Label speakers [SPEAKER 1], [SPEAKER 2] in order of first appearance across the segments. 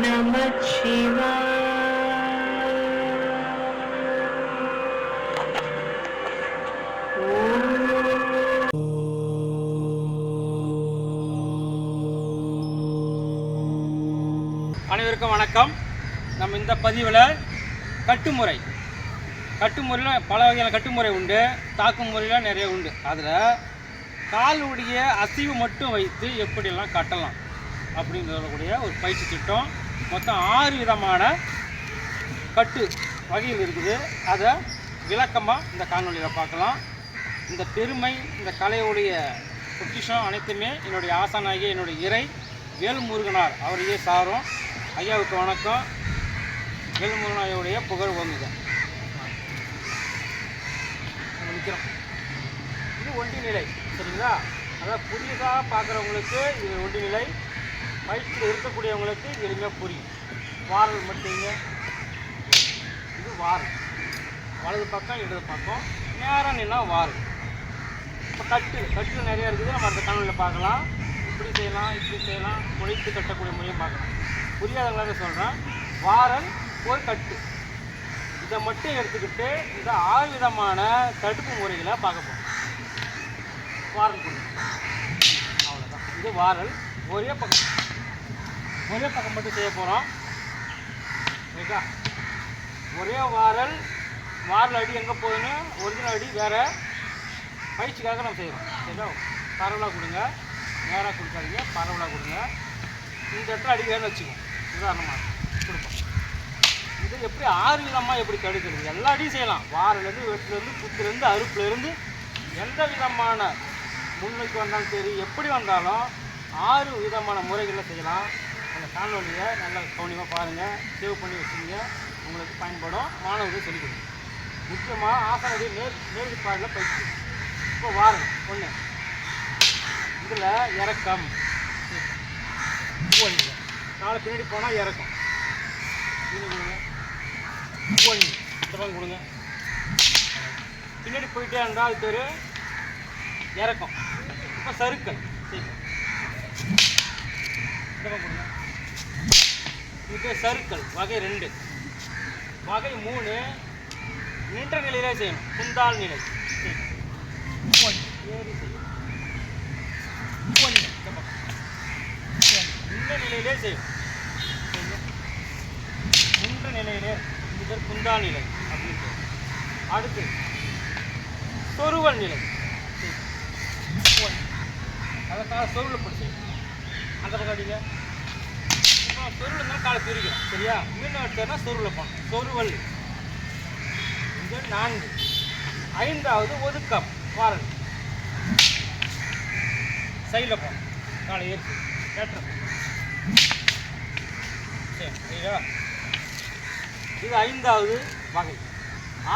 [SPEAKER 1] அனைவருக்கும் வணக்கம். நம்ம இந்த பதிவில் கட்டுமுறையில் பல வகையான கட்டுமுறை உண்டு, தாக்கும் முறையில் நிறைய உண்டு. அதில் காலுடைய அசைவு மட்டும் வைத்து எப்படியெல்லாம் கட்டலாம் அப்படின்னு சொல்லக்கூடிய ஒரு பயிற்சி திட்டம். மொத்தம் 6 விதமான கட்டு வகையில் இருக்குது. அதை விளக்கமாக இந்த காணொலியில் பார்க்கலாம். இந்த பெருமை, இந்த கலையுடைய பொக்கிஷம் அனைத்துமே என்னுடைய ஆசானாகிய என்னுடைய இறை வேல்முருகனார் அவரையே சாரும். ஐயாவுக்கு வணக்கம். வேல்முருகனாருடைய புகழ் வந்துங்க. நிற்கிறோம். இது ஒண்டி நிலை, சரிங்களா? அதாவது புதியதாக பார்க்குறவங்களுக்கு இது ஒண்டி நிலை, பயிற்சியில் இருக்கக்கூடியவங்களுக்கு எளிமையாக புரியும். வாரல் மட்டுங்க, இது வாரல், வலது பக்கம் இடது பக்கம், நேரம் நின்னா வாரல். இப்போ கட்டில் நிறையா இருக்குது. நம்ம அந்த கண்ணில் பார்க்கலாம். இப்படி செய்யலாம், குழைத்து கட்டக்கூடிய முறையும் பார்க்கலாம். புரியாதவங்களாக சொல்கிறேன். வாரல் ஒரு கட்டு, இதை மட்டும் எடுத்துக்கிட்டு இந்த 6 விதமான தடுப்பு முறைகளை பார்க்க போகிறோம். வாரல் கொண்டு அவ்வளோதான். இது வாரல் ஒரே பக்கம் மட்டும் செய்ய போகிறோம். ஓகேக்கா? ஒரே வாரல் அடி எங்கே போகுதுன்னு ஒரிஜினல் அடி வேறு பயிற்சிக்காக நம்ம செய்கிறோம். சரிங்களா? பரவலாக கொடுங்க, நேராக கொடுக்காதீங்க, பரவலாக கொடுங்க. இந்த இடத்துல அடிக்கணும்னு வச்சுக்கோங்க. உதாரணமாக கொடுப்போம். இது எப்படி 6 விதமாக எப்படி தடுக்கிறது? எல்லா அடியும் செய்யலாம். வாரிலேருந்து, வெட்டிலேருந்து, புத்துலேருந்து, அறுப்புலேருந்து எந்த விதமான முன்னுக்கு வந்தாலும் சரி, எப்படி வந்தாலும் 6 விதமான முறைகளில் செய்யலாம். அந்த காணொலியை நல்லா கவனிமாக பாருங்கள், சேவ் பண்ணி வச்சுங்க. உங்களுக்கு பயன்படும். மாணவர்கள் சொல்லிக் கொடுங்க. முக்கியமாக ஆசனடி நேர்பாடில் பயிற்சி. இப்போ வாரம் 1, இதில் இறக்கம், நாளை பின்னாடி போனால் இறக்கம், இது கொடுங்க, இந்த பக்கம் கொடுங்க. பின்னாடி போயிட்டே இருந்தால் அது பேர் இறக்கம். இப்போ சறுக்கல், சரி, இந்த பக்கம் கொடுங்க. இது பேர் சறுக்கல் வகை 2. வகை 3 நின்ற நிலையிலே செய்யணும். குந்தால் நிலை, ஏறி செய்யணும். நின்ற நிலையிலே செய்யணும். நின்ற நிலையிலே, இது பேர் குந்தால் நிலை அப்படின்னு சொல்லணும். அடுத்து சொருவல் நிலை. அதற்காக சொருவில் போட்டு செய்யணும். அந்த பக்கம் அடிங்க. இப்போ சொருவில் இருந்தால் காலை பிரிக்கணும். சரியா? மீன் எடுத்தோன்னா சொருவில் போகணும். சொருவல். இது 4. 5வது ஒதுக்கம், வாரல். சைடில் போகணும், காலை ஏற்றம். சரி, சரியா? இது 5வது வகை.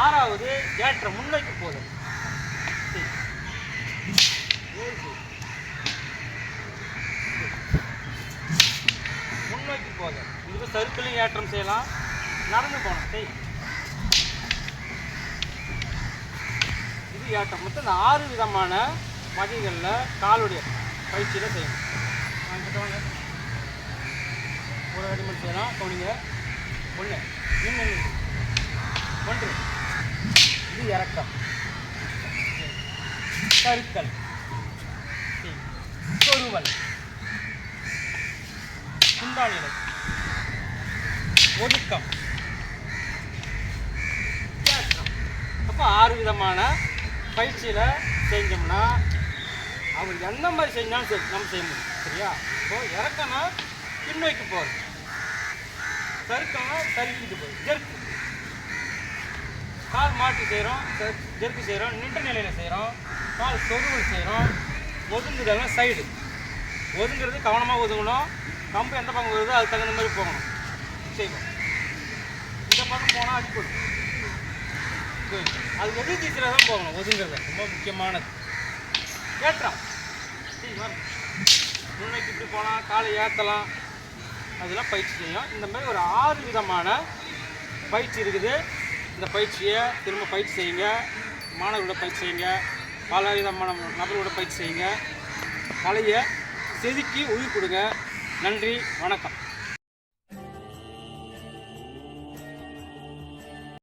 [SPEAKER 1] 6வது ஏற்றம், முன்வைக்கு போதல். முன்னோக்கி போதல். இதுக்கு சறுக்கலையும் ஏற்றம் செய்யலாம். நடந்து போகணும். சரி, இது ஏற்றம். மொத்தம் இந்த 6 விதமான வகைகளில் காலுடைய பயிற்சியில் செய்யணும். வாங்க, ஒரு அடி மட்டும் செய்யலாம். கவனிங்க. 1, 1, இது இறக்கம், சறுக்கல், சொருவல், குந்தால் நிலை, ஒதுக்கம், ஏற்றம். அப்போ 6 விதமான பயிற்சியில் செஞ்சோம்னா அவர் எந்த மாதிரி செஞ்சாலும் சரி நம்ம செய்ய முடியும். சரியா? இப்போது இறக்கம்னா பின்வைக்கு போகிறது, சறுக்கம்னா சறுக்கிட்டு போகுது, ஜெர்க்கு. கால் மாட்டி செய்கிறோம், ஜெர்க்கு செய்கிறோம், நின்ற நிலையில் செய்கிறோம், கால் சொருவல் செய்கிறோம். ஒதுங்குதல்னா சைடு. ஒதுங்கிறது கவனமாக ஒதுங்கணும். கம்பு எந்த பக்கம் வருதோ அதுக்கு தகுந்த மாதிரி போகணும். செய்வோம். இந்த பக்கம் போனால் அடிப்படும். அது எதிர் திசையில் தான் போகணும். ஒதுங்கிறது ரொம்ப முக்கியமானது. ஏற்றம், முன்னைக்கு இப்படி போனால் காலை ஏற்றலாம். அதெல்லாம் பயிற்சி செய்யும். இந்த மாதிரி ஒரு 6 விதமான பயிற்சி இருக்குது. இந்த பயிற்சியை திரும்ப பயிற்சி செய்யுங்க. மாணவர்களோட பயிற்சி செய்யுங்க. பல விதமான நபர்களோட பயிற்சி செய்யுங்க. கலையை செதுக்கி உயிர் கொடுங்க. நன்றி, வணக்கம்.